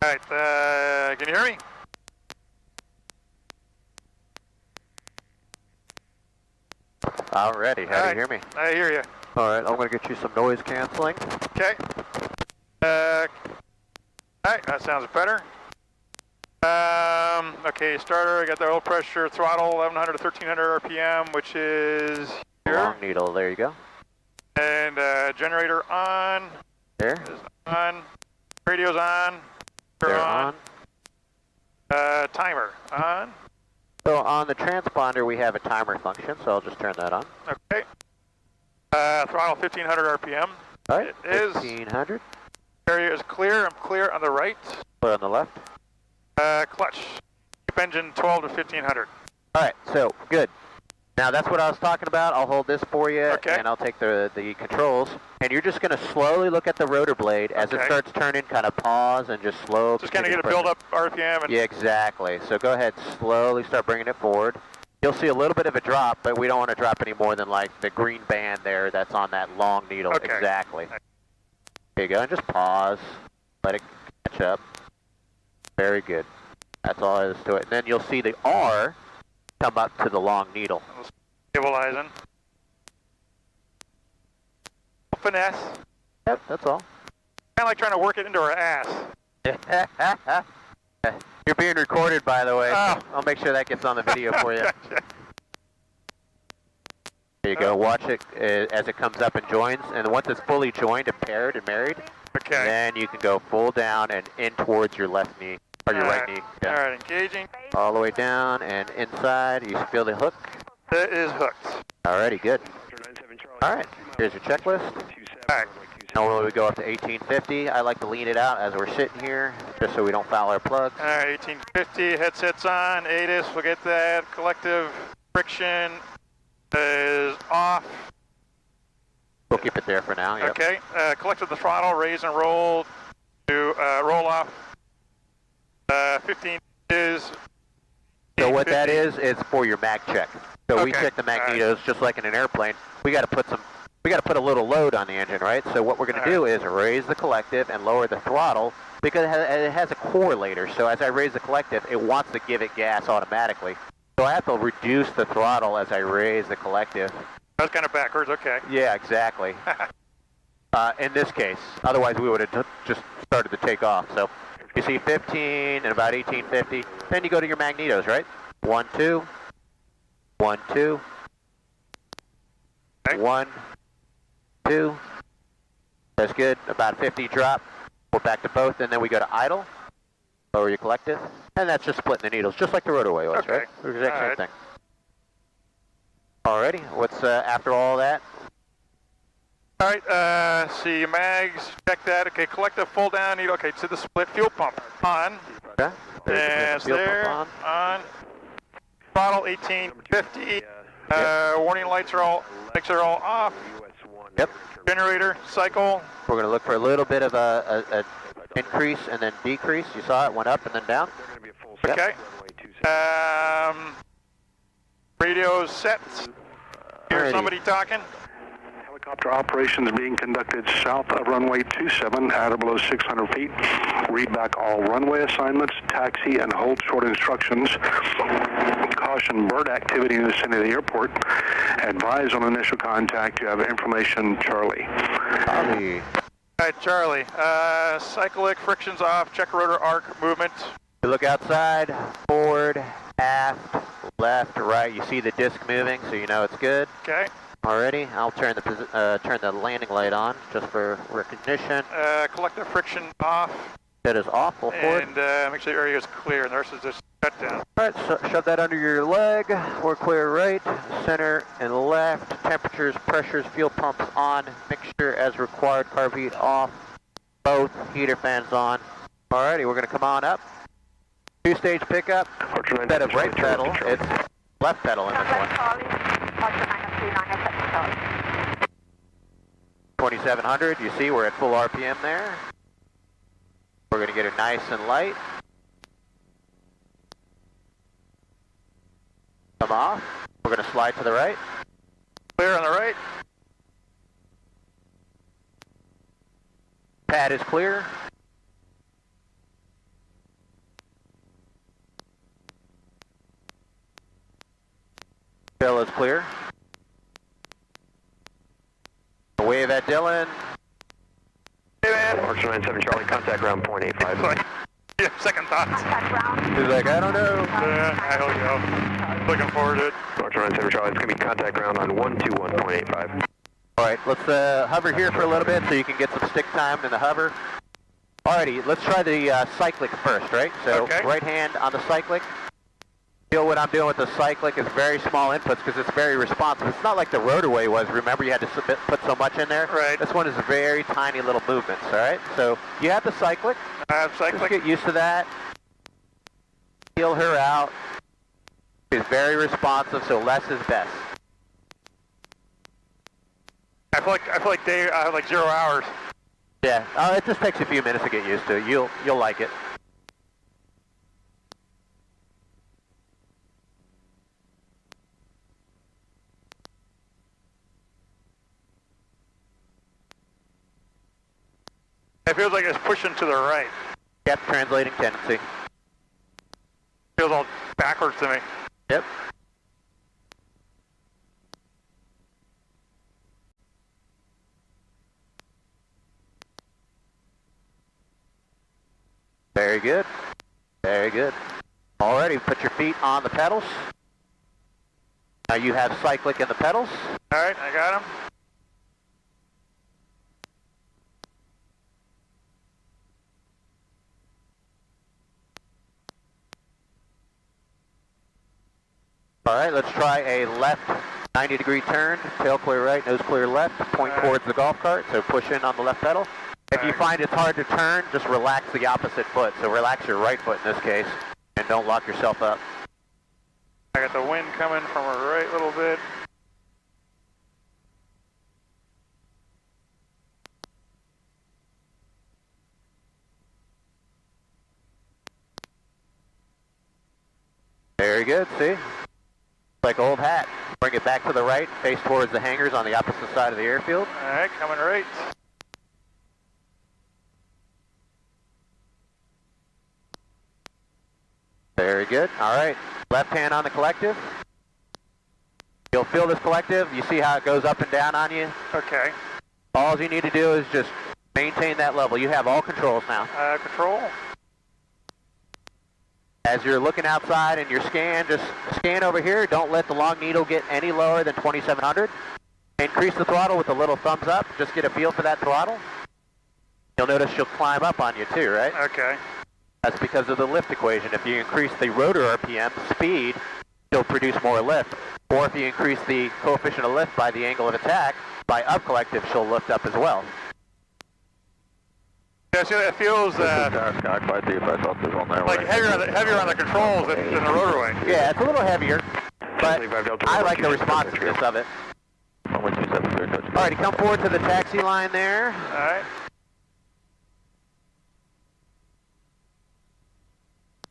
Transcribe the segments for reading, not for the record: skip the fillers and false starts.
Alright, can you hear me? Alrighty, how do you hear me? I hear you. Alright, I'm going to get you some noise canceling. Okay. Alright, that sounds better. Okay, starter, I got the oil pressure, throttle, 1100 to 1300 RPM, which is here. Long needle, there you go. And generator on. There. On. Radio's on. They're on. Timer on. So on the transponder we have a timer function, so I'll just turn that on. Okay. Throttle 1500 RPM. Alright, It is. 1500. Area is clear. I'm clear on the right. Clear on the left. Clutch. Keep engine 12 to 1500. Alright, so good. Now that's what I was talking about. I'll hold this for you, okay. And I'll take the controls. And you're just going to slowly look at the rotor blade. As it starts turning, kind of pause and just slow. Just kind of get a build up RPM. And yeah, exactly. So go ahead, slowly start bringing it forward. You'll see a little bit of a drop, but we don't want to drop any more than like the green band there that's on that long needle. Okay. Exactly. There you go, and just pause. Let it catch up. Very good. That's all there is to it. And then you'll see the R come up to the long needle. Stabilizing. Finesse. Yep, that's all. Kind of like trying to work it into her ass. You're being recorded, by the way. Oh. I'll make sure that gets on the video for you. There you go. Watch it as it comes up and joins. And once it's fully joined and paired and married, then you can go full down and in towards your left knee, or your right knee. Yeah. All right, engaging. All the way down and inside. You feel the hook. It is hooked. Alrighty, good. Alright, here's your checklist. Alright. Normally we go up to 1850. I like to lean it out as we're sitting here, just so we don't foul our plugs. Alright, 1850, headsets on, ATIS, we'll get that. Collective friction is off. We'll keep it there for now, yep. Okay, collective the throttle, raise and roll to roll off. 15 is... So what that is for your mag check. So we check the magnetos just like in an airplane. We got to put a little load on the engine, right? So what we're going to do is raise the collective and lower the throttle because it has a correlator. So as I raise the collective, it wants to give it gas automatically. So I have to reduce the throttle as I raise the collective. That's kind of backwards, okay. Yeah, exactly. In this case, otherwise we would have just started to take off. So you see 15 and about 1850. Then you go to your magnetos, right? 1, 2. 1, 2. 1, 2. That's good. About 50 drop. We're back to both, and then we go to idle. Lower your collective. And that's just splitting the needles, just like the rotorway was, right? Exact same thing. Alrighty. What's after all that? Alright, see mags, check that. Okay, collective full down needle. Okay, to the split fuel pump on. Okay. And there, on. Throttle 1850. Warning lights are all off. Yep. Generator cycle. We're going to look for a little bit of a increase and then decrease. You saw it went up and then down. Okay. Radio set. Hear somebody talking. Helicopter operations being conducted south of runway 27 at or below 600 feet. Read back all runway assignments, taxi and hold short instructions. Caution bird activity in the vicinity of the airport. Advise on initial contact. You have information, Charlie. Charlie. All right, Charlie. Cyclic frictions off. Check rotor arc movement. You look outside, forward, aft, left, right. You see the disc moving, so you know it's good. Okay. Alrighty, I'll turn the landing light on just for recognition. Collective friction off. That is off, full forward. And make sure the area is clear, and the rest is just shut down. Alright, so shove that under your leg. We're clear right, center, and left. Temperatures, pressures, fuel pumps on. Mixture as required, carb heat off. Both heater fans on. Alrighty, we're going to come on up. Two-stage pickup. Instead of right pedal, it's left pedal in this one. 2700, you see we're at full RPM there. We're going to get it nice and light. Come off. We're going to slide to the right. Clear on the right. Pad is clear. Tail is clear. Wave at Dylan. Hey man. Archer 97 Charlie, contact ground point 85. Like, yeah, second thoughts. He's like, I don't know. Yeah, I don't know. Looking forward to it. Archer 97 Charlie, it's going to be contact ground on 121.85. Alright, let's hover here for a little bit so you can get some stick time in the hover. Alrighty, let's try the cyclic first, right? So Okay. right hand on the cyclic. Feel what I'm doing with the cyclic is very small inputs because it's very responsive. It's not like the rotorway was. Remember, you had to put so much in there? Right. This one is very tiny little movements, alright? So you have the cyclic. Just Cyclic. get used to that. Feel her out. She's very responsive, so less is best. I feel like day, I have like 0 hours. Yeah, it just takes a few minutes to get used to. You'll like it. It feels like it's pushing to the right. Yep, translating tendency. Feels all backwards to me. Yep. Very good. Very good. Alrighty, put your feet on the pedals. Now you have cyclic in the pedals. All right, I got him. Alright, let's try a left 90-degree turn. Tail clear right, nose clear left. Point towards the golf cart, so push in on the left pedal. If you find it's hard to turn, just relax the opposite foot. So relax your right foot in this case, and don't lock yourself up. I got the wind coming from a right little bit. Very good, see? Like old hat. Bring it back to the right, face towards the hangars on the opposite side of the airfield. All right, coming right. Very good. All right. Left hand on the collective. You'll feel this collective. You see how it goes up and down on you? Okay. All you need to do is just maintain that level. You have all controls now. Control. As you're looking outside and you're just scan over here. Don't let the long needle get any lower than 2700. Increase the throttle with a little thumbs up. Just get a feel for that throttle. You'll notice she'll climb up on you too, right? Okay. That's because of the lift equation. If you increase the rotor RPM speed, you'll produce more lift. Or if you increase the coefficient of lift by the angle of attack, by up collective, she'll lift up as well. Yeah, see, it feels like heavier on the controls than the rotorway. Yeah, it's a little heavier, but I like the responsiveness of it. Alrighty, come forward to the taxi line there. All right.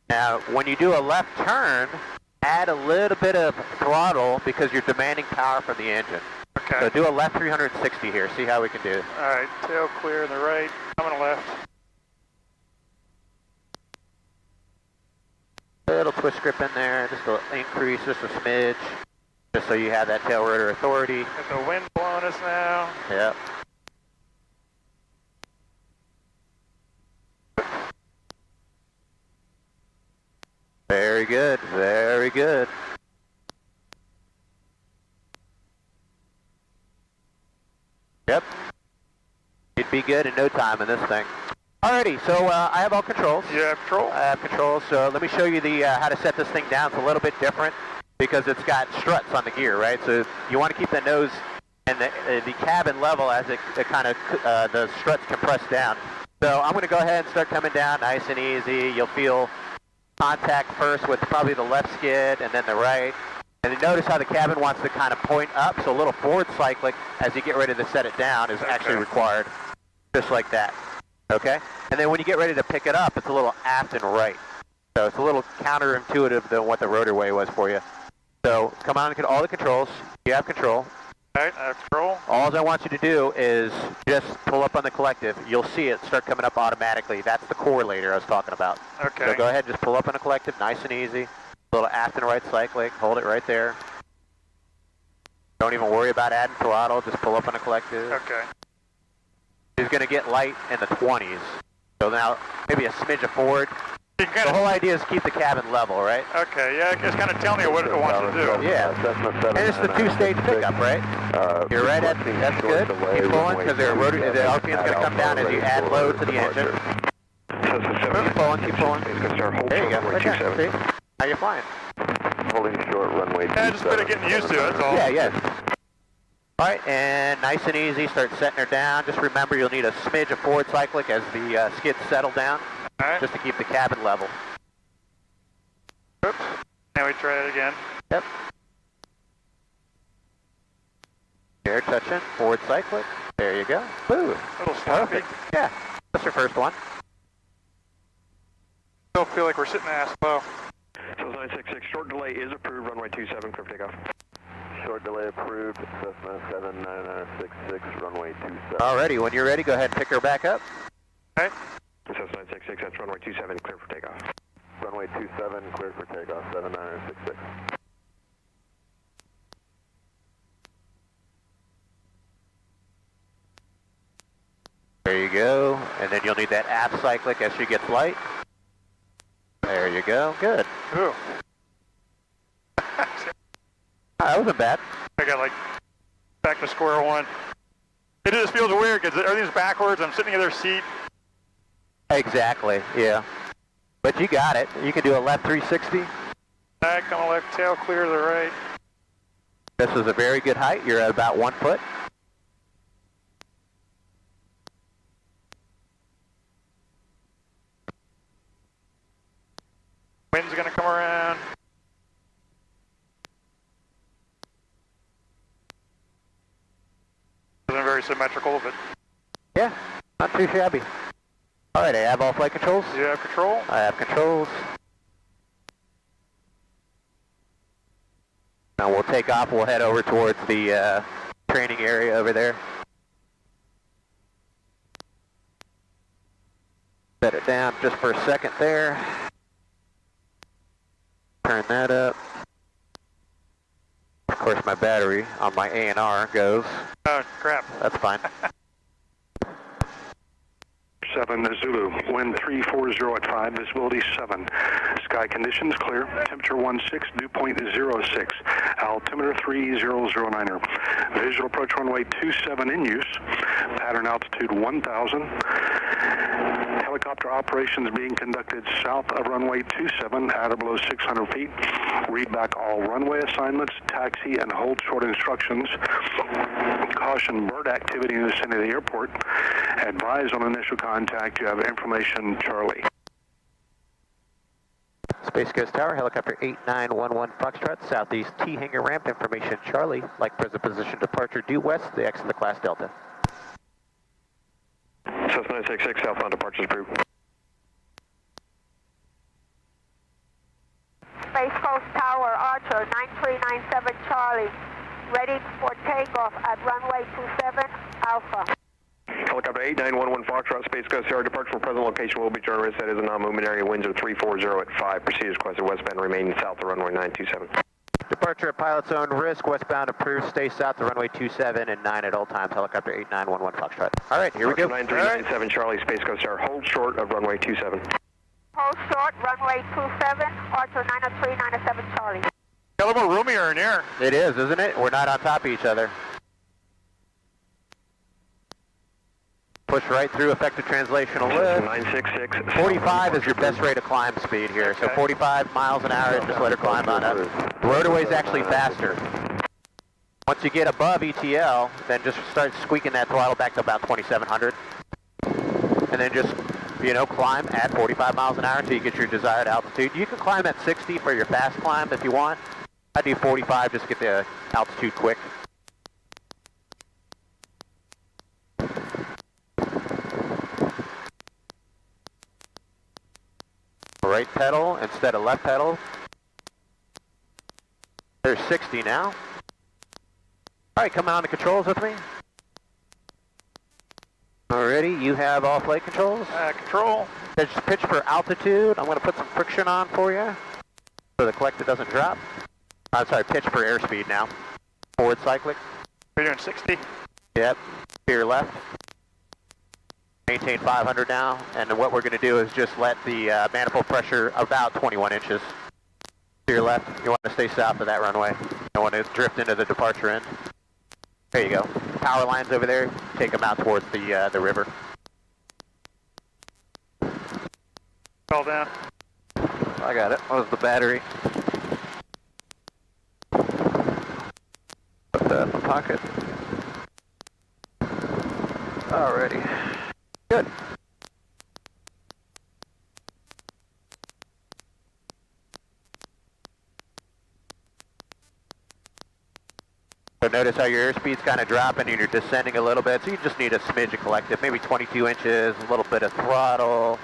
Now, when you do a left turn, add a little bit of throttle because you're demanding power from the engine. Okay. So do a left 360 here. See how we can do it. All right, tail clear in the right, coming left. Little twist grip in there, just an increase, just a smidge, just so you have that tail rotor authority. Got the wind blowing us now. Yep. Very good, very good. Yep. You'd be good in no time in this thing. Alrighty, so I have all controls. You have control? I have controls, so let me show you the how to set this thing down. It's a little bit different because it's got struts on the gear, right? So you want to keep the nose and the cabin level as it kind of, the struts compress down. So I'm going to go ahead and start coming down nice and easy. You'll feel contact first with probably the left skid and then the right. And you notice how the cabin wants to kind of point up, so a little forward cyclic as you get ready to set it down is actually required, just like that. Okay? And then when you get ready to pick it up, it's a little aft and right. So it's a little counterintuitive than what the rotorway was for you. So come on, all the controls. You have control. All right, I have control. All I want you to do is just pull up on the collective. You'll see it start coming up automatically. That's the correlator I was talking about. Okay. So go ahead, just pull up on the collective, nice and easy. A little aft and right cyclic, hold it right there. Don't even worry about adding throttle, just pull up on a collective. Okay. He's going to get light in the 20s. So now, maybe a smidge of forward. You can The whole idea is keep the cabin level, right? Okay, yeah, it's kind of telling you what it wants to do. Yeah. And it's the two-stage pickup, right? You're right at, that's good. Keep pulling, because the RPM's going to come down as you add load to the engine. Keep pulling, keep pulling. There you go, right there, see? How you flying? Holding short runway. Yeah, just a bit of getting used to it, that's all. Yeah, yeah. All right, and nice and easy, start setting her down. Just remember you'll need a smidge of forward cyclic as the skids settle down, All right. just to keep the cabin level. Oops. Now we try it again. Yep. Air touching, forward cyclic. There you go. Boo. A little sloppy. Perfect. Yeah, that's your first one. Still feel like we're sitting ass low. So 966, short delay is approved, runway 27, clear for takeoff. Short delay approved, Cessna 79966, runway 27. Alrighty, when you're ready, go ahead and pick her back up. Okay. Cessna 966, that's runway 27, clear for takeoff. Runway 27, clear for takeoff, 79966. There you go, and then you'll need that aft cyclic as she gets light. There you go, good. Ooh. That wasn't bad. I got like back to square one. It just feels weird because everything's backwards. I'm sitting in their seat. Exactly, yeah. But you got it. You can do a left 360. Back on the left, tail clear to the right. This is a very good height. You're at about 1 foot. Wind's gonna come around. Isn't very symmetrical, but Yeah, not too shabby. All right, I have all flight controls. you have control. I have controls. Now we'll take off. We'll head over towards the training area over there. Set it down just for a second there. Turn that up. Of course, my battery on my A&R goes. Oh, crap. That's fine. 7 Zulu, wind 340 at 5, visibility 7. Sky conditions clear, temperature 16, dew point 06, altimeter 3009er. Visual approach runway 27 in use, pattern altitude 1000. Helicopter operations being conducted south of runway 27 at or below 600 feet. Read back all runway assignments, taxi and hold short instructions. Caution bird activity in the vicinity of the airport. Advise on initial contact. You have information, Charlie. Space Coast Tower, helicopter 8911 Foxtrot, southeast T hangar ramp, information Charlie, like present position departure due west, the X of the class Delta. Cessna 966, southbound departures approved. Space Coast Tower, Archer, 9397 Charlie, ready for takeoff at runway 27 Alpha. Helicopter 8911 Foxtrot, Space Coast Tower, departure from present location will be turned set as a non-movement area, winds are 340 at 5, proceed as requested westbound, remaining south of runway 927. Departure at pilot's own risk, westbound approved, stay south to runway 27 and 9 at all times, helicopter 8911 Foxtrot. All right, here we go. 9397 Charlie, Space Coast Tower, hold short of runway 27. Hold short, runway 27, Archer 90397 Charlie. A little more roomier in here. It is, isn't it? We're not on top of each other. Push right through effective translational lift. 966. 45 is your best rate of climb speed here, so 45 miles an hour, just let her climb on up. The rotorway's actually faster. Once you get above ETL, then just start squeaking that throttle back to about 2700. And then just, you know, climb at 45 miles an hour until you get your desired altitude. You can climb at 60 for your fast climb if you want. I do 45 just to get the altitude quick. Right pedal instead of left pedal. There's 60 now. All right, come on the controls with me. Alrighty, you have all flight controls. Control. Pitch for altitude. I'm going to put some friction on for you so the collector doesn't drop. I'm sorry, pitch for airspeed now. Forward cyclic. We're doing 60. Yep. To your left. Maintain 500 now, and then what we're going to do is just let the manifold pressure about 21 inches. To your left, you want to stay south of that runway. You don't want to drift into the departure end. There you go. Power lines over there, take them out towards the river. Fell down. I got it. That was the battery. Put that in the pocket. Alrighty. Good. So notice how your airspeed's kind of dropping and you're descending a little bit, so you just need a smidge of collective, maybe 22 inches, a little bit of throttle.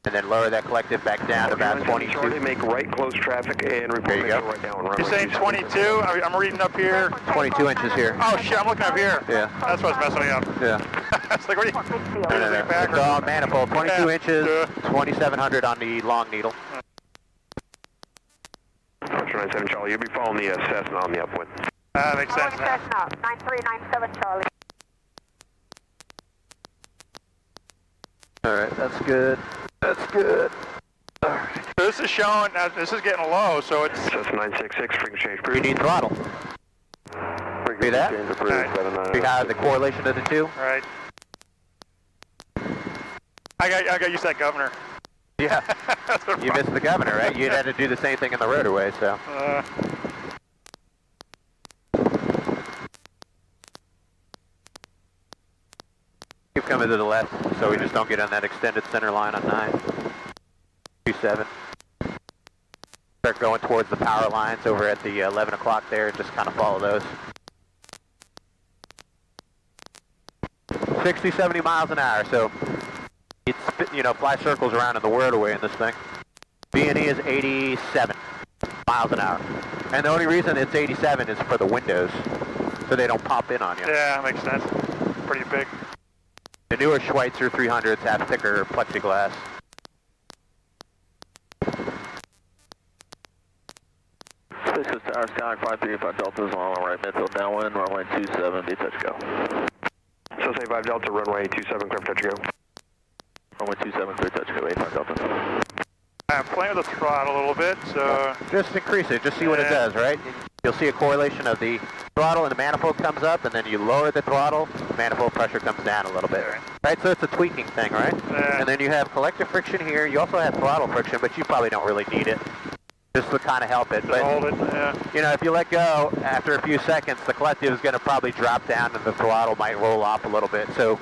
And then lower that collective back down to about 22. Charlie, make right close traffic and report right down. You're saying 22? I'm reading up here. 22 inches here. Oh shit, I'm looking up here. Yeah. That's what's messing me up. Yeah. It's like, what are you? No. It's all manifold, 22 inches, 2700 on the long needle. Approach 97 Charlie, you'll be following the Cessna on the upwind. That makes sense now. Cessna, 9397 Charlie. Alright, that's good. That's good. Alright. So this is showing, this is getting low, so it's... Cessna 966, frequency change You approved. need throttle. See that? Change approved, Alright. 79. See how the correlation of the two? Right. I got used to that governor. Yeah. You missed the governor, right? You had to do the same thing in the rotorway, so. Keep coming to the left so we just don't get on that extended center line on 927. Start going towards the power lines over at the 11 o'clock there and just kind of follow those. 60, 70 miles an hour, so it's, you know, fly circles around in the rotorway in this thing. B&E is 87 miles an hour. And the only reason it's 87 is for the windows, so they don't pop in on you. Yeah, makes sense. Pretty big. The newer Schweitzer 300s have thicker plexiglass. Space Coast Tower, Skyline 535 Delta is on right midfield downwind, runway 27, be touch go. So say 5 Delta, runway 27, clear touch go. Runway 27, clear touch go, 85 Delta. I'm playing with the throttle a little bit, so... Just increase it, just see what it does, right? You'll see a correlation of the throttle and the manifold comes up, and then you lower the throttle, manifold pressure comes down a little bit. Right, so it's a tweaking thing, right? Yeah. And then you have collective friction here, you also have throttle friction, but you probably don't really need it. Just to kind of help it. Just But, hold it, yeah. you know, if you let go, after a few seconds, the collective is going to probably drop down and the throttle might roll off a little bit. So,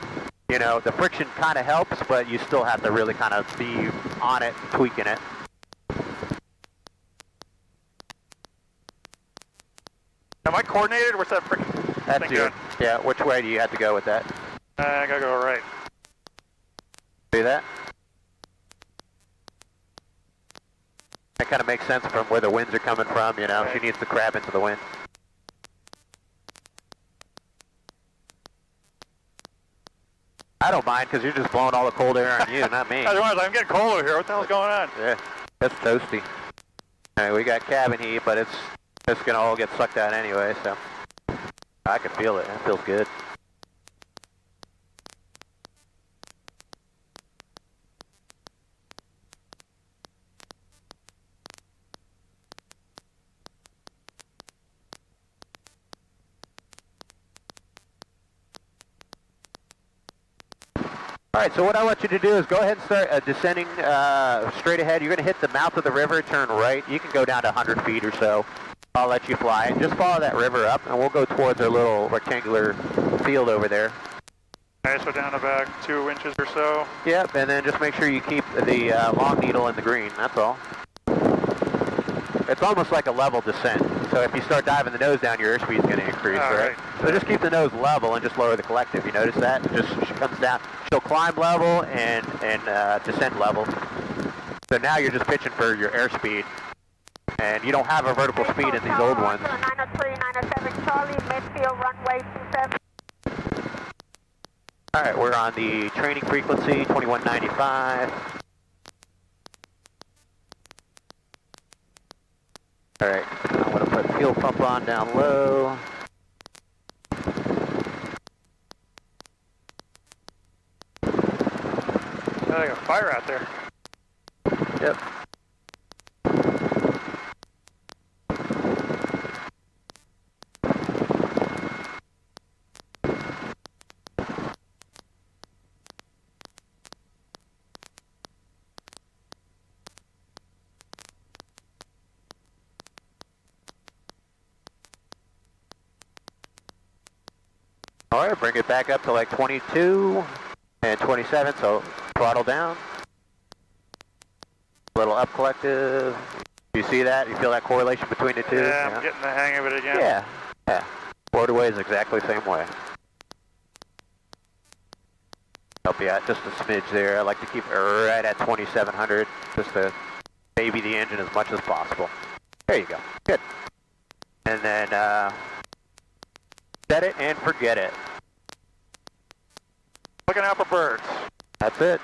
you know, the friction kind of helps, but you still have to really kind of be on it, tweaking it. Am I coordinated? What's that friction That's thing your, doing? yeah, which way do you have to go with that? I gotta go right. See that? That kind of makes sense from where the winds are coming from, you know, she needs to crab into the wind. I don't mind because you're just blowing all the cold air on you, not me. I'm getting cold over here. What the hell's going on? Yeah, that's toasty. All right, we got cabin heat, but it's just going to all get sucked out anyway, so I can feel it. It feels good. All right, so what I want you to do is go ahead and start descending straight ahead. You're going to hit the mouth of the river, turn right. You can go down to 100 feet or so. I'll let you fly. And just follow that river up, and we'll go towards our little rectangular field over there. Okay, so down about 2 inches or so. Yep, and then just make sure you keep the long needle in the green, that's all. It's almost like a level descent. So if you start diving the nose down, your airspeed is going to increase, right? So just keep the nose level and just lower the collective. You notice that? Just she comes down. She'll climb level and descend level. So now you're just pitching for your airspeed. And you don't have a vertical speed in these old ones. 903, 907 Charlie, midfield runway 27. All right, we're on the training frequency, 2195. All right, I want to put put fuel pump on down low. I got a fire out there. Yep. All right, bring it back up to like 22 and 27, so throttle down. Little up collective. You see that? You feel that correlation between the two? Yeah, I'm getting the hang of it again. Yeah, yeah. Waterway is exactly the same way. Help you out just a smidge there. I like to keep it right at 2700, just to baby the engine as much as possible. There you go. Good. And then set it and forget it. Looking out for birds. That's it.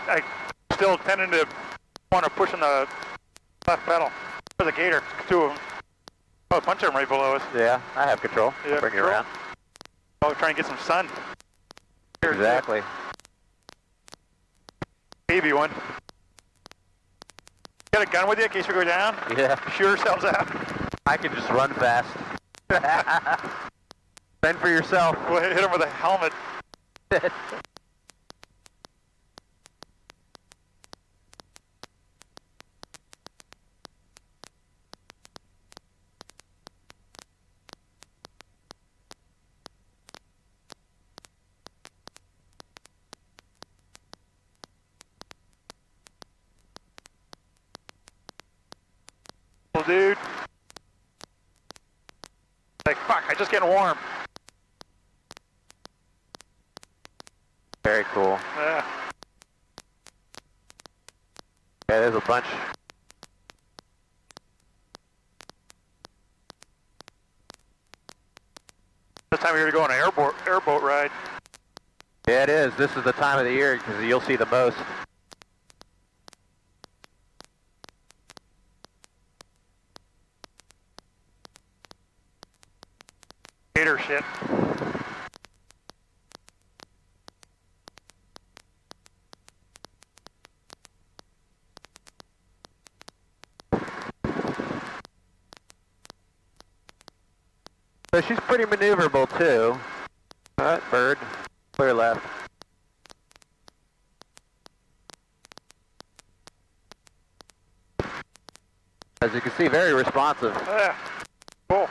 I still tending to want to push on the left pedal for the gator. Two of them. Oh, a bunch of them right below us. Yeah, I have control. Yeah, bring control. you around. Oh, trying to get some sun. Here's Exactly. Baby one. Got a gun with you in case we go down? Yeah. Shoot ourselves out. I can just run fast. Fend for yourself. We'll hit him with a helmet. Dude. Like, fuck, I just getting warm. Very cool. Yeah. Yeah, there's a bunch. This time of year to go on an airboat ride. Yeah, it is. This is the time of the year because you'll see the most. Gator shit. So she's pretty maneuverable too. Alright, bird. Clear left. As you can see, very responsive. Yeah. Cool.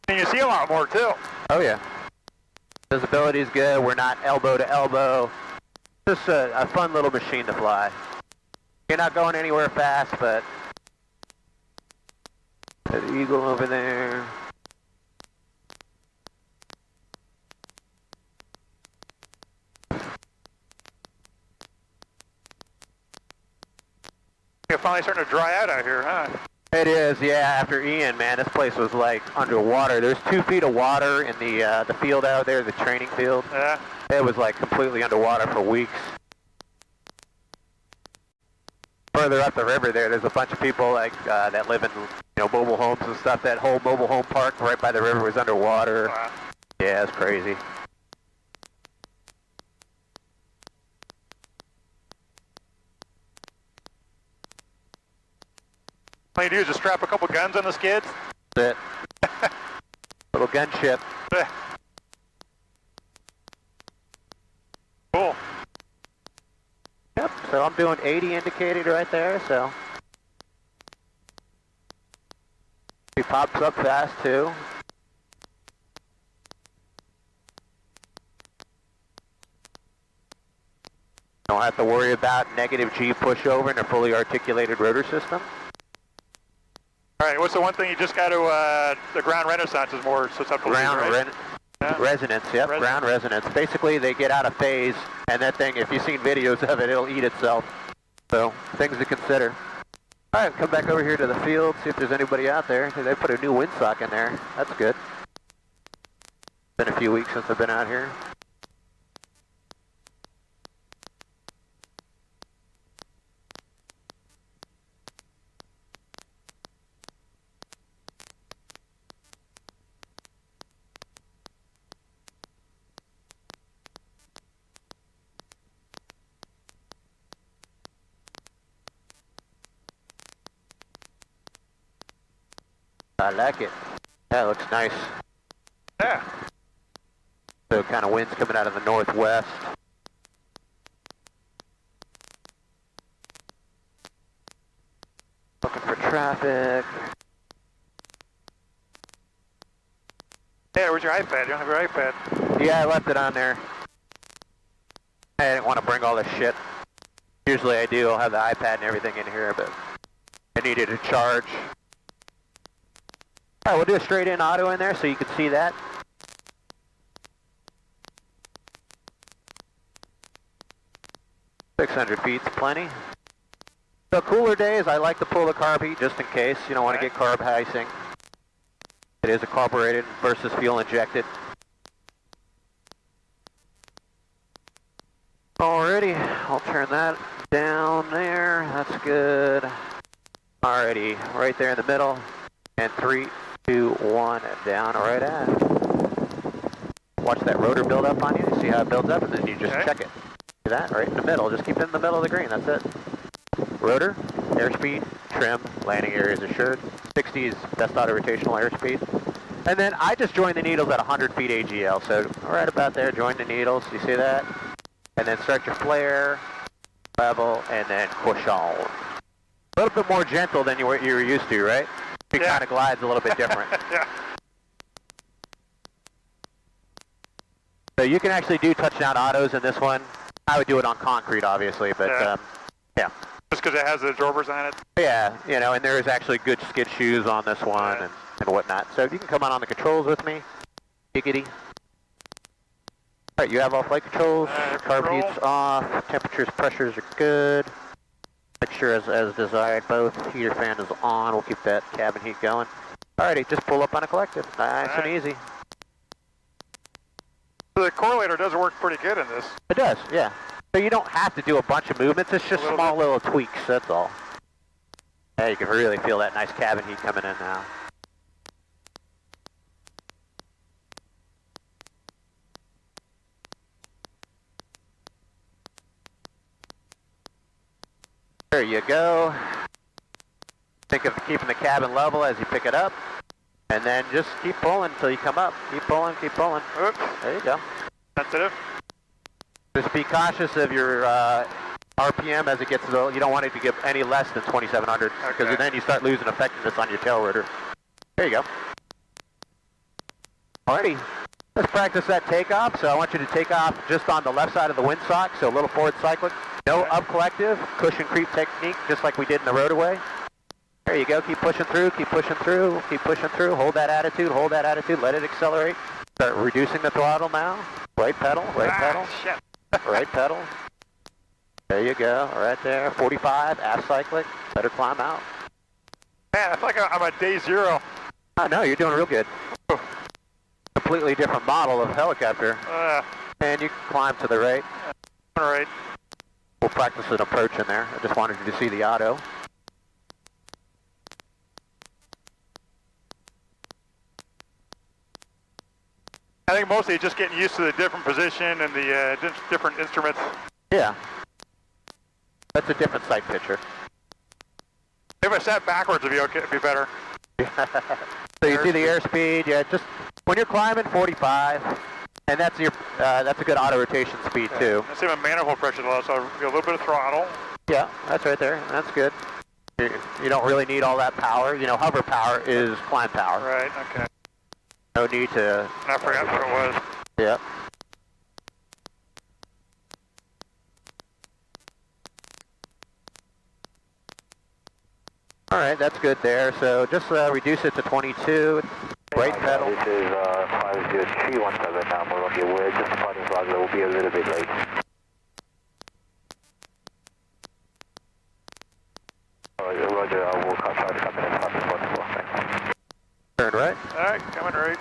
And you see a lot more too. Oh yeah. Visibility is good. We're not elbow to elbow. Just a fun little machine to fly. You're not going anywhere fast, but that eagle over there. You're finally starting to dry out here, huh? It is, yeah. After Ian, man, this place was like underwater. There's 2 feet of water in the field out there, the training field. Yeah. It was like completely underwater for weeks. Further up the river there's a bunch of people like that live in mobile homes and stuff. That whole mobile home park right by the river was underwater. Wow. Yeah, it's crazy. All you do is just strap a couple guns on the skids. That's it. Little gunship. Cool. Yep, so I'm doing 80 indicated right there, so. He pops up fast too. Don't have to worry about negative G pushover in a fully articulated rotor system. All right, what's the one thing you just got to, the ground renaissance is more susceptible to, right? Resonance, yep, ground resonance. Basically, they get out of phase, and that thing, if you've seen videos of it, it'll eat itself. So, things to consider. All right, come back over here to the field, see if there's anybody out there. They put a new windsock in there. That's good. Been a few weeks since I've been out here. I like it. That looks nice. Yeah. So kind of winds coming out of the northwest. Looking for traffic. Hey, where's your iPad? You don't have your iPad? Yeah, I left it on there. I didn't want to bring all this shit. Usually I do. I'll have the iPad and everything in here, but I needed a charge. All right, we'll do a straight in auto in there so you can see that. $600 feet's plenty. So cooler days, I like to pull the carb heat just in case. You don't want to get carb icing. It is a carbureted versus fuel injected. Alrighty, I'll turn that down there. That's good. Alrighty, right there in the middle. And 3, 2, 1, down right at. Watch that rotor build up on you. See how it builds up, and then you just check it. See that? Right in the middle. Just keep it in the middle of the green. That's it. Rotor, airspeed, trim, landing area is assured. 60 is best auto rotational airspeed. And then I just joined the needles at 100 feet AGL. So right about there, join the needles. You see that? And then start your flare, level, and then push on. A little bit more gentle than you were used to, right? It kind of glides a little bit different. Yeah. So you can actually do touchdown autos in this one. I would do it on concrete, obviously, but yeah. Just because it has the absorbers on it? Yeah, you know, and there is actually good skid shoes on this one and whatnot. So you can come on the controls with me. Giggity. All right, you have all flight controls. Carb heat's off. Temperatures, pressures are good. Make sure as desired, both heater fan is on. We'll keep that cabin heat going. Alrighty, just pull up on a collective. Nice and easy. So the correlator does work pretty good in this. It does, yeah. So you don't have to do a bunch of movements. It's just small little tweaks, that's all. Yeah, you can really feel that nice cabin heat coming in now. There you go. Think of keeping the cabin level as you pick it up. And then just keep pulling until you come up. Keep pulling, keep pulling. Oops. There you go. Sensitive. Just be cautious of your RPM as it gets low. You don't want it to get any less than 2,700 because then you start losing effectiveness on your tail rotor. There you go. Alrighty. Let's practice that takeoff. So I want you to take off just on the left side of the windsock, so a little forward cyclic. No up collective, cushion creep technique, just like we did in the rotorway. There you go, keep pushing through, keep pushing through, keep pushing through. Hold that attitude, let it accelerate. Start reducing the throttle now. Right pedal, Shit. right pedal. There you go, right there, 45, aft cyclic, let her climb out. Man, I feel like I'm at day 0. Oh no, you're doing real good. Completely different model of helicopter. And you can climb to the right. All right. We'll practice an approach in there. I just wanted you to see the auto. I think mostly just getting used to the different position and the different instruments. Yeah. That's a different sight picture. If I sat backwards, it'd be better. So you see the airspeed, yeah, just when you're climbing 45, and that's your that's a good auto rotation speed too. I see my manifold pressure low, so I'll get a little bit of throttle. Yeah, that's right there. That's good. You don't really need all that power. You know, hover power is climb power. Right, okay. No need to... I forgot what it was. Yep. All right, that's good there. So just reduce it to 22. Right pedal. This is 50317 now, Columbia. We're just departing Plaza. We'll be a little bit late. Roger, we'll try to come in as fast as possible. Thanks. Turn right. All right, coming right.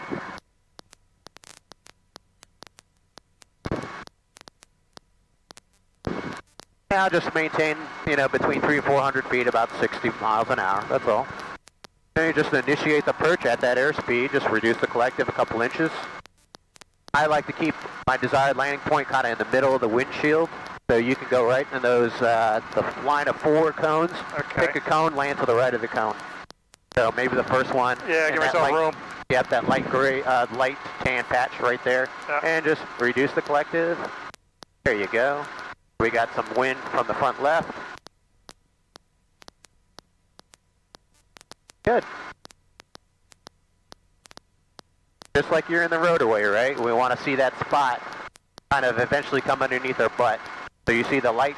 Now just maintain, between 300 and 400 feet, about 60 miles an hour. That's all. Then you just initiate the perch at that airspeed. Just reduce the collective a couple inches. I like to keep my desired landing point kind of in the middle of the windshield, so you can go right in those the line of 4 cones. Okay. Pick a cone, land to the right of the cone. So maybe the first one. Yeah, give myself room. Yep, that light gray, light tan patch right there, and just reduce the collective. There you go. We got some wind from the front left. Good. Just like you're in the rotorway, right? We want to see that spot kind of eventually come underneath our butt. So you see the light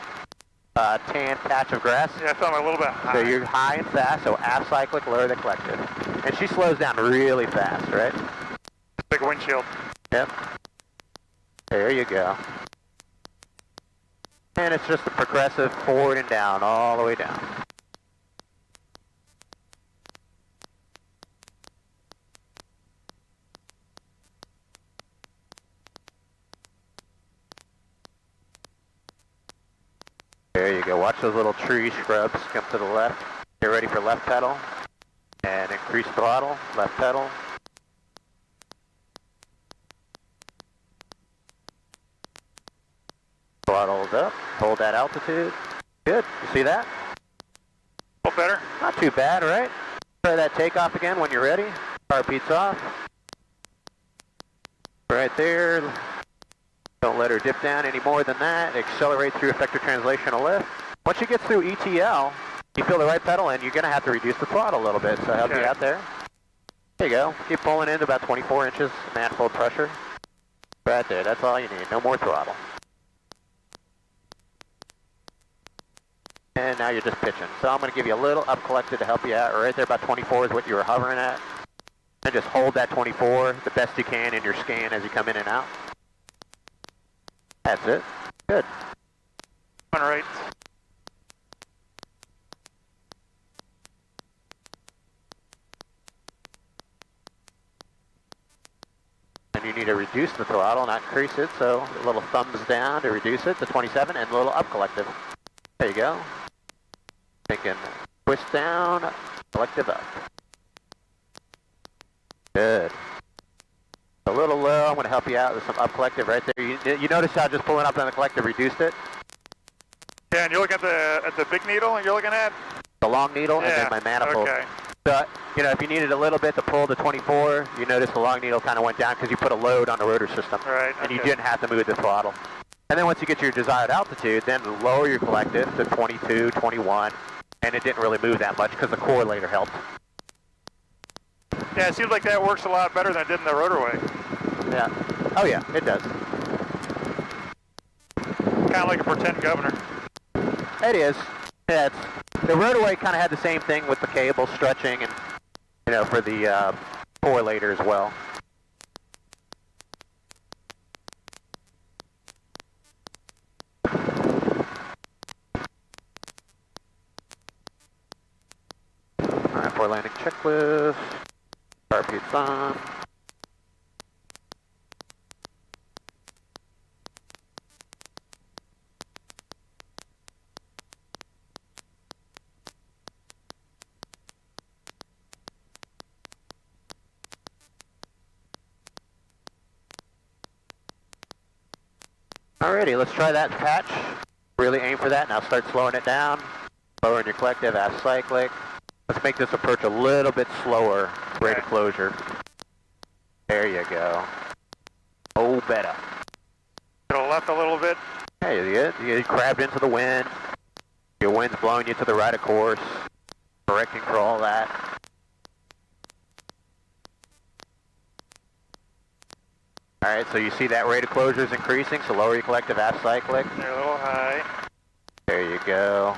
tan patch of grass? Yeah, I felt a little bit high. So you're high and fast, so aft cyclic, lower the collective. And she slows down really fast, right? Big windshield. Yep. There you go. And it's just a progressive forward and down, all the way down. There you go. Watch those little tree shrubs come to the left. Get ready for left pedal. And increase throttle, left pedal. Throttle's up. Hold that altitude. Good. You see that? A little better. Not too bad, right? Try that takeoff again when you're ready. Car beats off. Right there. Don't let her dip down any more than that. Accelerate through effective translational lift. Once you get through ETL, you feel the right pedal and you're going to have to reduce the throttle a little bit. So help you out there. There you go. Keep pulling in to about 24 inches manifold pressure. Right there. That's all you need. No more throttle. And now you're just pitching. So I'm going to give you a little up collected to help you out. Right there, about 24 is what you were hovering at. And just hold that 24 the best you can in your scan as you come in and out. That's it. Good. On right. And you need to reduce the throttle, not increase it. So a little thumbs down to reduce it to 27 and a little up collective. There you go. Thinking twist down, collective up. Good. A little low. I'm going to help you out with some up collective right there. You notice how just pulling up on the collective reduced it? Yeah, and you're looking at the big needle you're looking at? The long needle and then my manifold. Okay. So, if you needed a little bit to pull the 24, you notice the long needle kind of went down because you put a load on the rotor system. Right. And you didn't have to move the throttle. And then once you get your desired altitude, then lower your collective to 22, 21, and it didn't really move that much because the correlator helped. Yeah, it seems like that works a lot better than it did in the rotorway. Yeah. Oh yeah, it does. Kind of like a pretend governor. It is. Yeah, the rotorway kind of had the same thing with the cable stretching and, for the correlator as well. Alright, for landing checklist. Car beats on. Alrighty, let's try that patch. Really aim for that. Now start slowing it down. Lowering your collective, aft cyclic. Let's make this approach a little bit slower. Rate of closure. There you go. Oh, better. To the left a little bit. Hey, you good? You grabbed into the wind. Your wind's blowing you to the right, of course. Correcting for all that. Alright, so you see that rate of closure is increasing, so lower your collective aft cyclic. They're a little high. There you go.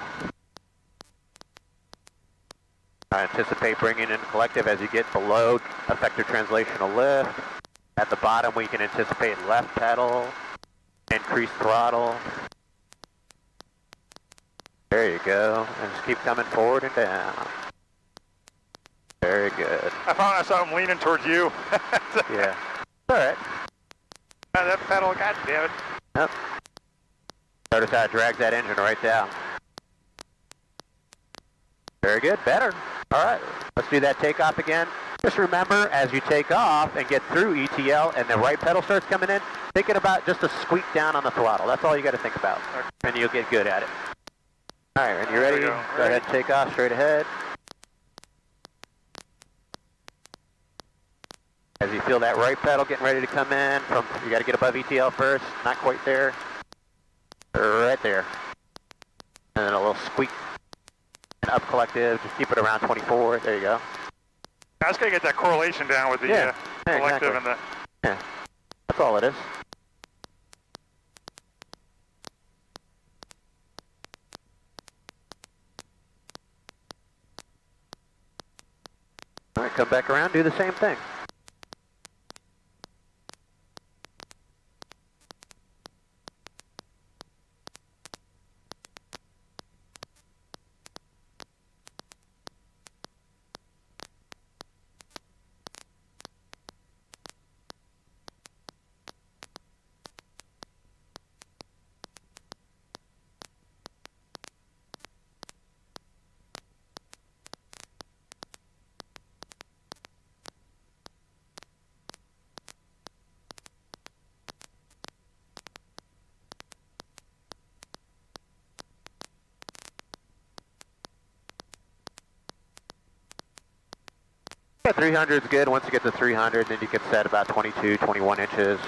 Anticipate bringing in collective as you get below effective translational lift. At the bottom, we can anticipate left pedal, increase throttle. There you go. And just keep coming forward and down. Very good. I found I saw him leaning towards you. Yeah. All right. That pedal, god damn it. Yep. Notice how it drags that engine right down. Very good. Better. All right. Let's do that takeoff again. Just remember, as you take off and get through ETL and the right pedal starts coming in, thinking about just a squeak down on the throttle. That's all you got to think about. Okay. And you'll get good at it. All right. And you ready? Go ahead and take off straight ahead. As you feel that right pedal getting ready to come in, you got to get above ETL first. Not quite there. Right there. And then a little squeak. And up collective. Just keep it around 24. There you go. I just got to get that correlation down with the collective and the... Yeah. That's all it is. All right, come back around, do the same thing. Yeah, 300 is good. Once you get to 300, then you can set about 22, 21 inches.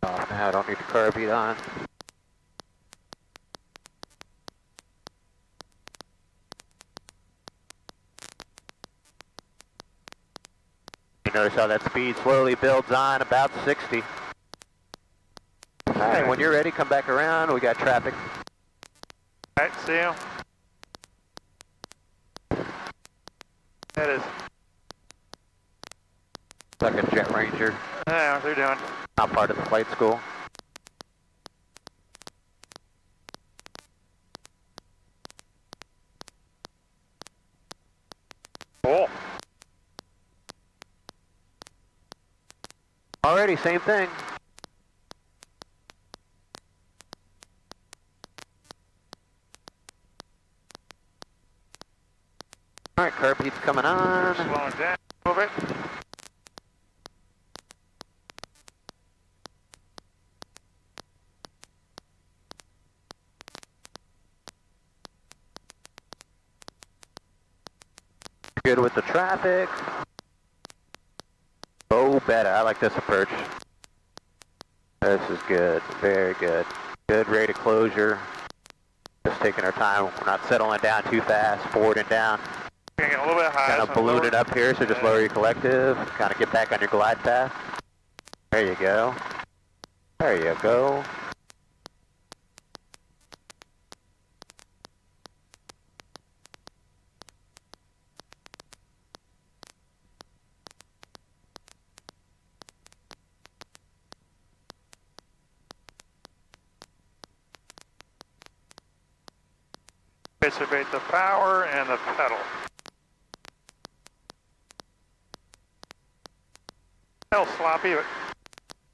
Oh, now I don't need the carb heat on. You notice how that speed slowly builds on about 60. All right, when you're ready, come back around. We got traffic. All right, see you. That is. Like a Jet Ranger. Yeah, what they're doing. Not part of the flight school. Cool. Alrighty, same thing. All right, carb heat's coming on. Slowing down a little bit. Good with the traffic. Oh, better. I like this approach. This is good. Very good. Good rate of closure. Just taking our time. We're not settling down too fast. Forward and down. Getting a little bit high. Kind of balloon it up here, so just lower your collective. Kind of get back on your glide path. There you go. There you go. Anticipate the power and the pedal. A little sloppy, but...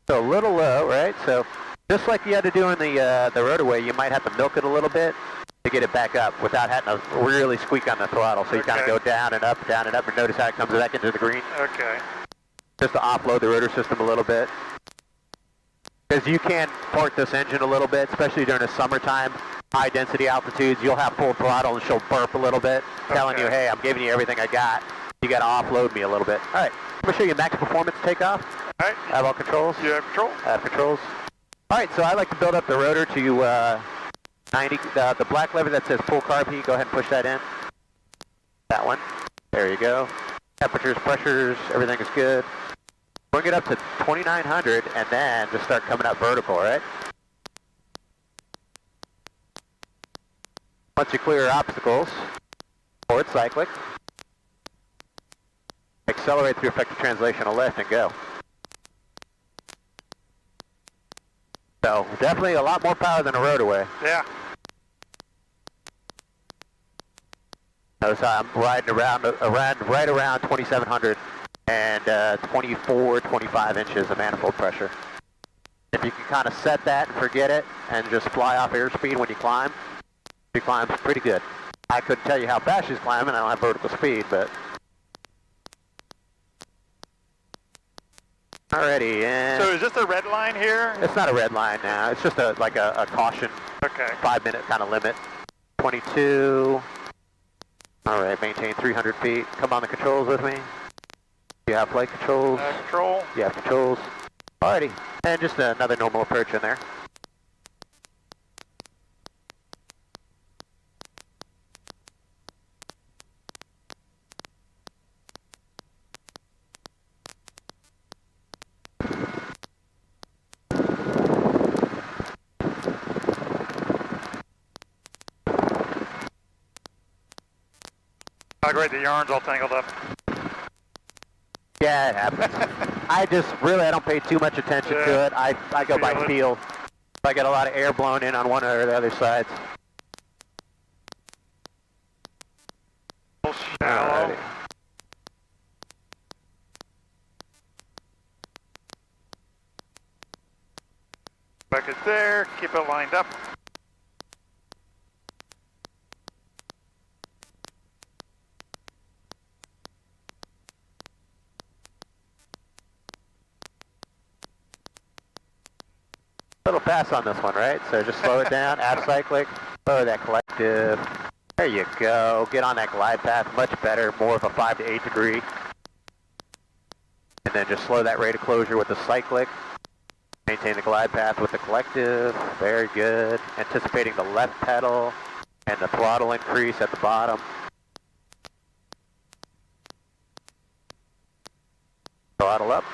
So a little low, right? So just like you had to do in the rotorway, you might have to milk it a little bit to get it back up without having to really squeak on the throttle. So you kind of go down and up, and notice how it comes back into the green. Okay. Just to offload the rotor system a little bit. Because you can torque this engine a little bit, especially during the summertime, high density altitudes. You'll have full throttle and she'll burp a little bit, telling you, hey, I'm giving you everything I got. You got to offload me a little bit. All right, I'm going to show you max performance takeoff. All right. I have all controls. You have control? I have controls. All right, so I like to build up the rotor to 90. The black lever that says pull carb heat, go ahead and push that in. That one. There you go. Temperatures, pressures, everything is good. Bring it up to 2900 and then just start coming up vertical, right? Once you clear obstacles, forward cyclic, accelerate through effective translational lift and go. So definitely a lot more power than a rotorway. Yeah. Notice I'm riding around right around 2,700 and 24, 25 inches of manifold pressure. If you can kind of set that and forget it and just fly off airspeed when you climb, she climbs pretty good. I couldn't tell you how fast she's climbing, I don't have vertical speed, but... Alrighty, and... So is this a red line here? It's not a red line now, it's just like a caution, Okay. 5-minute kind of limit. 22... Alright, maintain 300 feet. Come on the controls with me. You have flight controls. Control. You have controls. Alrighty, and just another normal approach in there. Oh great, the yarn's all tangled up. Yeah, it happens. I don't pay too much attention to it. I go by feel. If I get a lot of air blown in on one or the other sides. A little shallow. Alrighty. Back it there, keep it lined up. Little pass on this one, right? So just slow it down, app cyclic, lower that collective. There you go. Get on that glide path, much better, more of a 5 to 8 degree. And then just slow that rate of closure with the cyclic. Maintain the glide path with the collective. Very good. Anticipating the left pedal and the throttle increase at the bottom. Throttle up.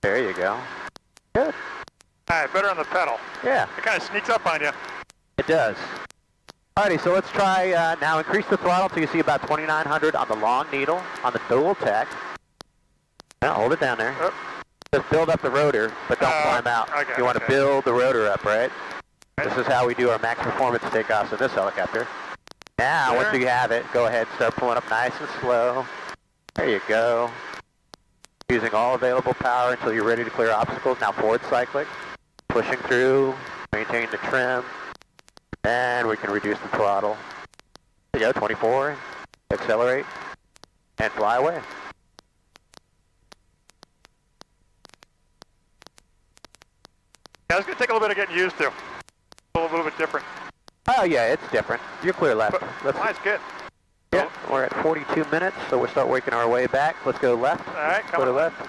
There you go. Good. Alright, better on the pedal. Yeah. It kind of sneaks up on you. It does. Alrighty, so let's try now increase the throttle till you see about 2,900 on the long needle, on the dual tech. Now hold it down there. Oh. Just build up the rotor, but don't climb out. Okay, you want to okay. build the rotor up, right? Okay. This is how we do our max performance takeoffs in this helicopter. Now, once you have it, go ahead and start pulling up nice and slow. There you go. Using all available power until you're ready to clear obstacles. Now forward cyclic. Pushing through, maintain the trim, and we can reduce the throttle. There you go, 24, accelerate, and fly away. Yeah, it's going to take a little bit of getting used to. A little bit different. Oh yeah, it's different. You're clear left. But fly's good. Yeah, we're at 42 minutes, so we'll start working our way back. Let's go left. All right, come go to on. left.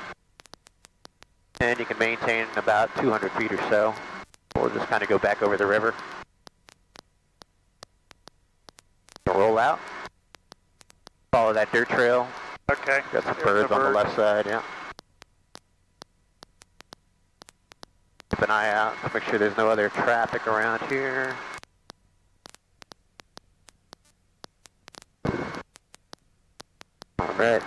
And you can maintain about 200 feet or so. We'll just kind of go back over the river. Roll out. Follow that dirt trail. Okay. Got some There's birds the on the bird. left side, yeah. Keep an eye out to make sure there's no other traffic around here. All right.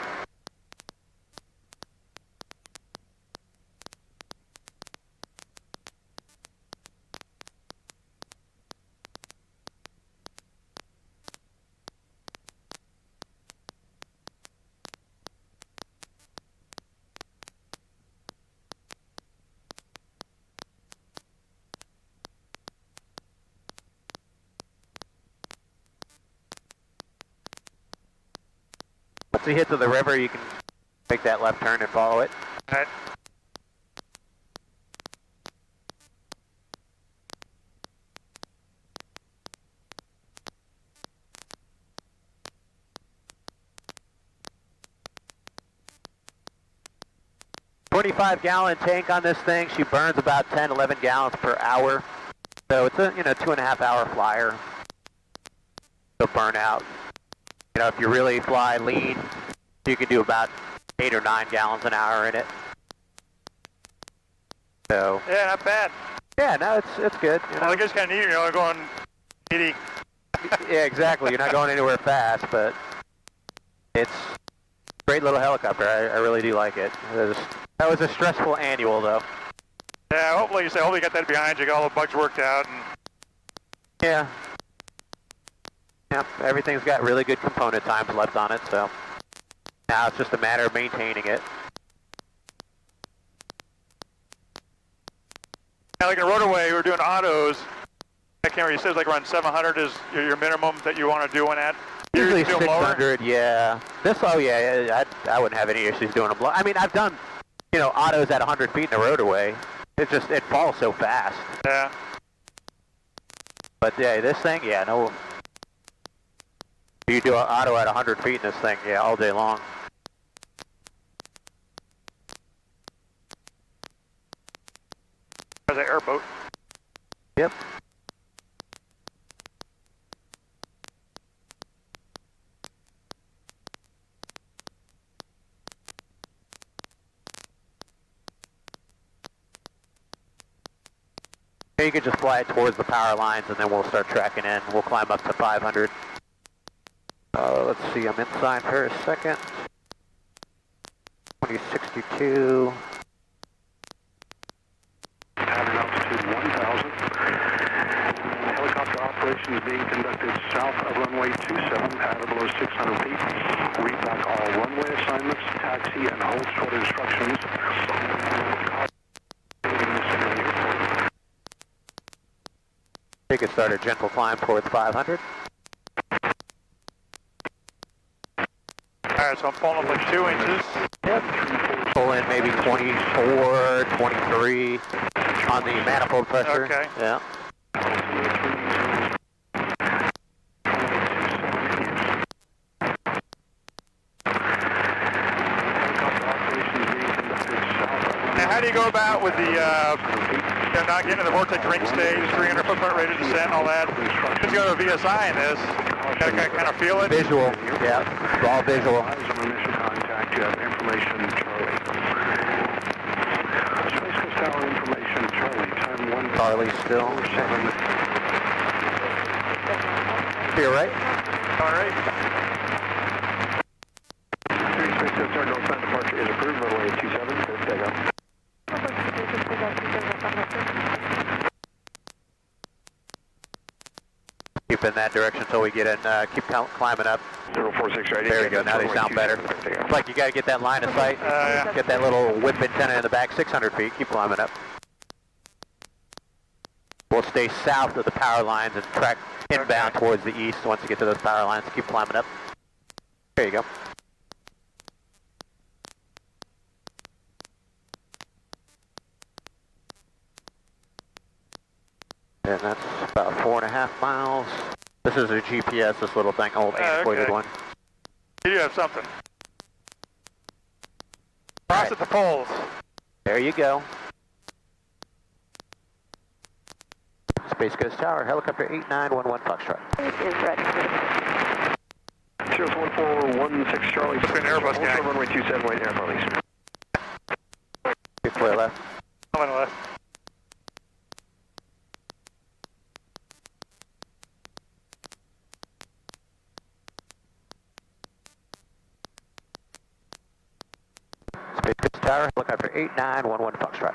Once you hit to the river, you can make that left turn and follow it. All right. $25-gallon tank on this thing. She burns about 10, 11 gallons per hour. So it's a 2.5-hour flyer. So burnout. If you really fly lean, you can do about 8 or 9 gallons an hour in it. So Yeah, not bad. yeah, no, it's good. Well, I guess kind of neat, going 80 Yeah, exactly. You're not going anywhere fast, but it's a great little helicopter. I really do like it. That was a stressful annual, though. Yeah, hopefully you get that behind you, got all the bugs worked out. And Yeah. Yep, everything's got really good component times left on it, so now it's just a matter of maintaining it. yeah, like in a rotorway, we're doing autos. I can't remember, you said like around 700 is your minimum that you want to do one at? Usually You're doing 600, yeah. I wouldn't have any issues doing them low. I mean, I've done, autos at 100 feet in a rotorway. It falls so fast. Yeah. But yeah, this thing, yeah, no. You do an auto at 100 feet in this thing, yeah, all day long. There's an airboat. Yep. You can just fly it towards the power lines and then we'll start tracking in. We'll climb up to 500. Let's see, I'm inside for a second. 2062. Pattern altitude 1,000. Helicopter operations being conducted south of runway 27 at or below 600 feet. Read back all runway assignments, taxi and hold short instructions. You can start a gentle climb towards 500. Alright, so I'm pulling up like 2 inches. Yep. Pull in maybe 24, 23 on the manifold pressure. Okay. Yeah. Now, how do you go about with the, not getting the vortex ring stage, 300 foot front rate of descent, all that? Just go to VSI in this. Gotta kind of feel it. Visual. Yeah. It's all visual. Initial contact, you have information, Charlie. Space Coast Tower information, Charlie. Time 1. Charlie still. 7. You're right. All right. Space Coast Tower northbound departure is approved. Runway 27. Good takeoff. Keep in that direction until we get in. Keep climbing up. 046 right. There we go. Now they sound better. It's like you got to get that line of sight. Yeah. Get that little whip antenna in the back. 600 feet. Keep climbing up. We'll stay south of the power lines and track inbound towards the east. Once you get to those power lines, keep climbing up. There you go. And that's about 4.5 miles. This is a GPS, this little thing, old antiquated okay. one. You do have something. Cross at the poles. There you go. Space Coast Tower, helicopter 8911 Foxtrot. Is ready. 01416 Charlie. Between Airbus gang. Runway 27 right there, please. Keep clear left. Coming left. Space Coast Tower, helicopter 8911 Foxtrot.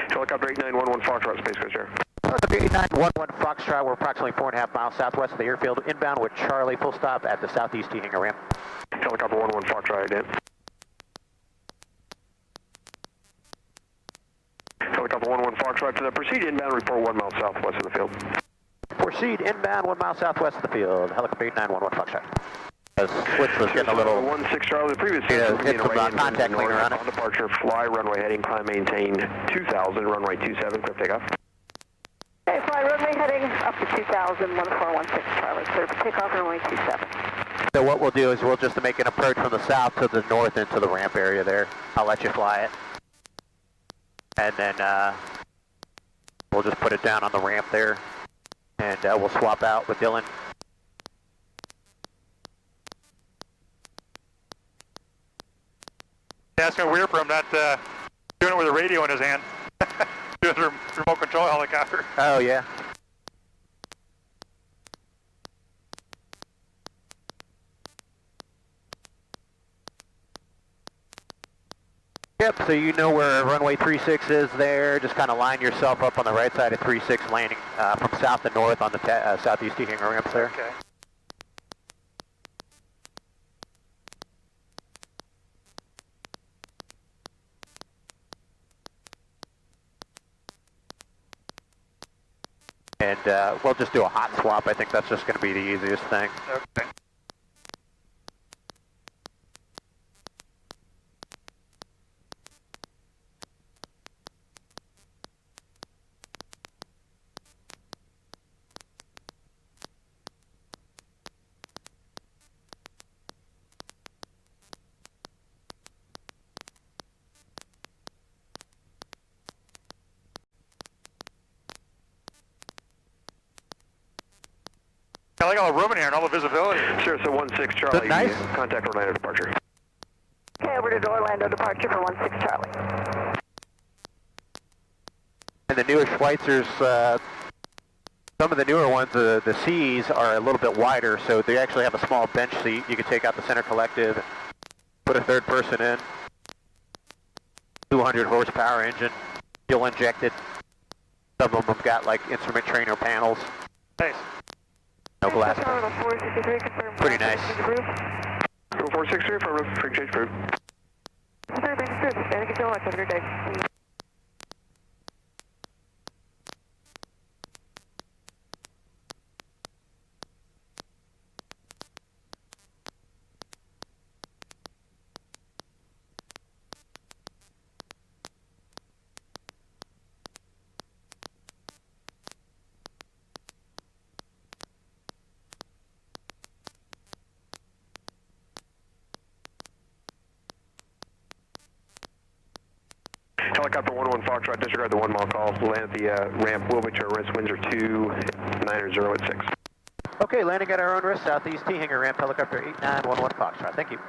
Helicopter 8911 Foxtrot, Space Coast Tower. Helicopter 8911 Foxtrot, we're approximately 4.5 miles southwest of the airfield, inbound with Charlie, full stop at the southeast T hangar ramp. Helicopter 11 Foxtrot, again. Helicopter 11 Foxtrot to the proceed inbound, report 1 mile southwest of the field. Proceed inbound 1 mile southwest of the field, helicopter 8911 Foxtrot. The switch was getting a little... 16 Charlie, the previous... hit some contact cleaner on it. On departure, fly, runway heading, climb, maintain 2000, runway 27, clear takeoff. Okay, fly runway heading up to 2000, 1416 Charlie, clear for takeoff, runway 27. So what we'll do is we'll just make an approach from the south to the north into the ramp area there. I'll let you fly it. And then we'll just put it down on the ramp there. And we'll swap out with Dylan. Yeah, it's kind of weird for him not doing it with a radio in his hand. Doing the remote control helicopter. Oh, yeah. Yep, so you know where runway 36 is there. Just kind of line yourself up on the right side of 36 landing from south to north on the southeast hangar ramps there. Okay. And we'll just do a hot swap. I think that's just going to be the easiest thing. Okay. I like all the room in here and all the visibility. Sure, so 16 Charlie, nice? contact Orlando departure. Okay, over to Orlando departure for 16 Charlie. And the newer Schweitzers, some of the newer ones, the Cs are a little bit wider, so they actually have a small bench seat. You can take out the center collective, put a third person in. 200 horsepower engine, fuel injected. Some of them have got like instrument trainer panels. Nice. No glass. Pretty nice. 463 for free change approved. Thank you so much. Have a good day. Helicopter 11 Foxtrot, disregard the 1 mile call. Land at the ramp, will be to arrest, winds are 29 at 6. Okay, landing at our own risk, southeast T hangar ramp, helicopter 8911 Foxtrot. Thank you.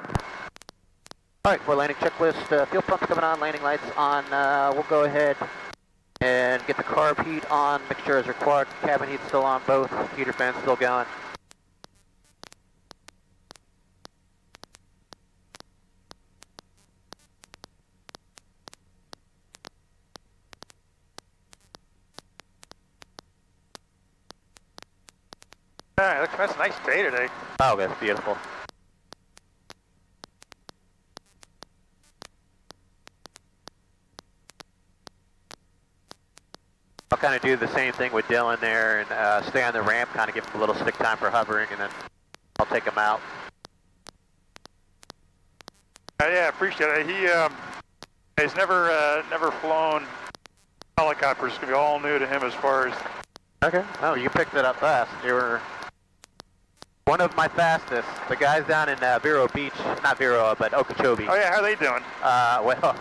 All right, for landing checklist, fuel pumps coming on, landing lights on. We'll go ahead and get the carb heat on. Mixture as required. Cabin heat still on both. Heater fans still going. All right, that's a nice day today. Oh, that's beautiful. I'll kind of do the same thing with Dylan there and stay on the ramp, kind of give him a little stick time for hovering, and then I'll take him out. Yeah, appreciate it. He's never flown helicopters. It's gonna be all new to him as far as. Okay. Oh, you picked it up fast. You were one of my fastest. The guys down in Vero Beach, not Vero, but Okeechobee. Oh yeah, how are they doing? Well,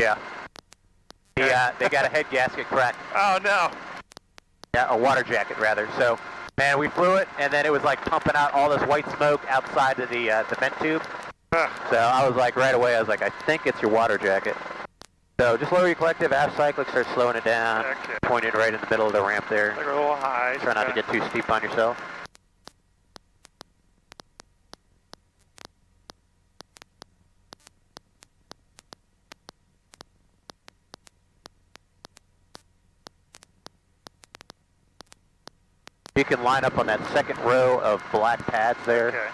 yeah. They got a head gasket cracked. Oh no. Yeah, a water jacket rather. So, man, we flew it, and then it was like pumping out all this white smoke outside of the vent tube. So I was like, right away, I was like, I think it's your water jacket. So just lower your collective, aft cyclic, start slowing it down. Okay. Point it right in the middle of the ramp there. Like a little high. Try not to get too steep on yourself. You can line up on that second row of black pads there. Okay.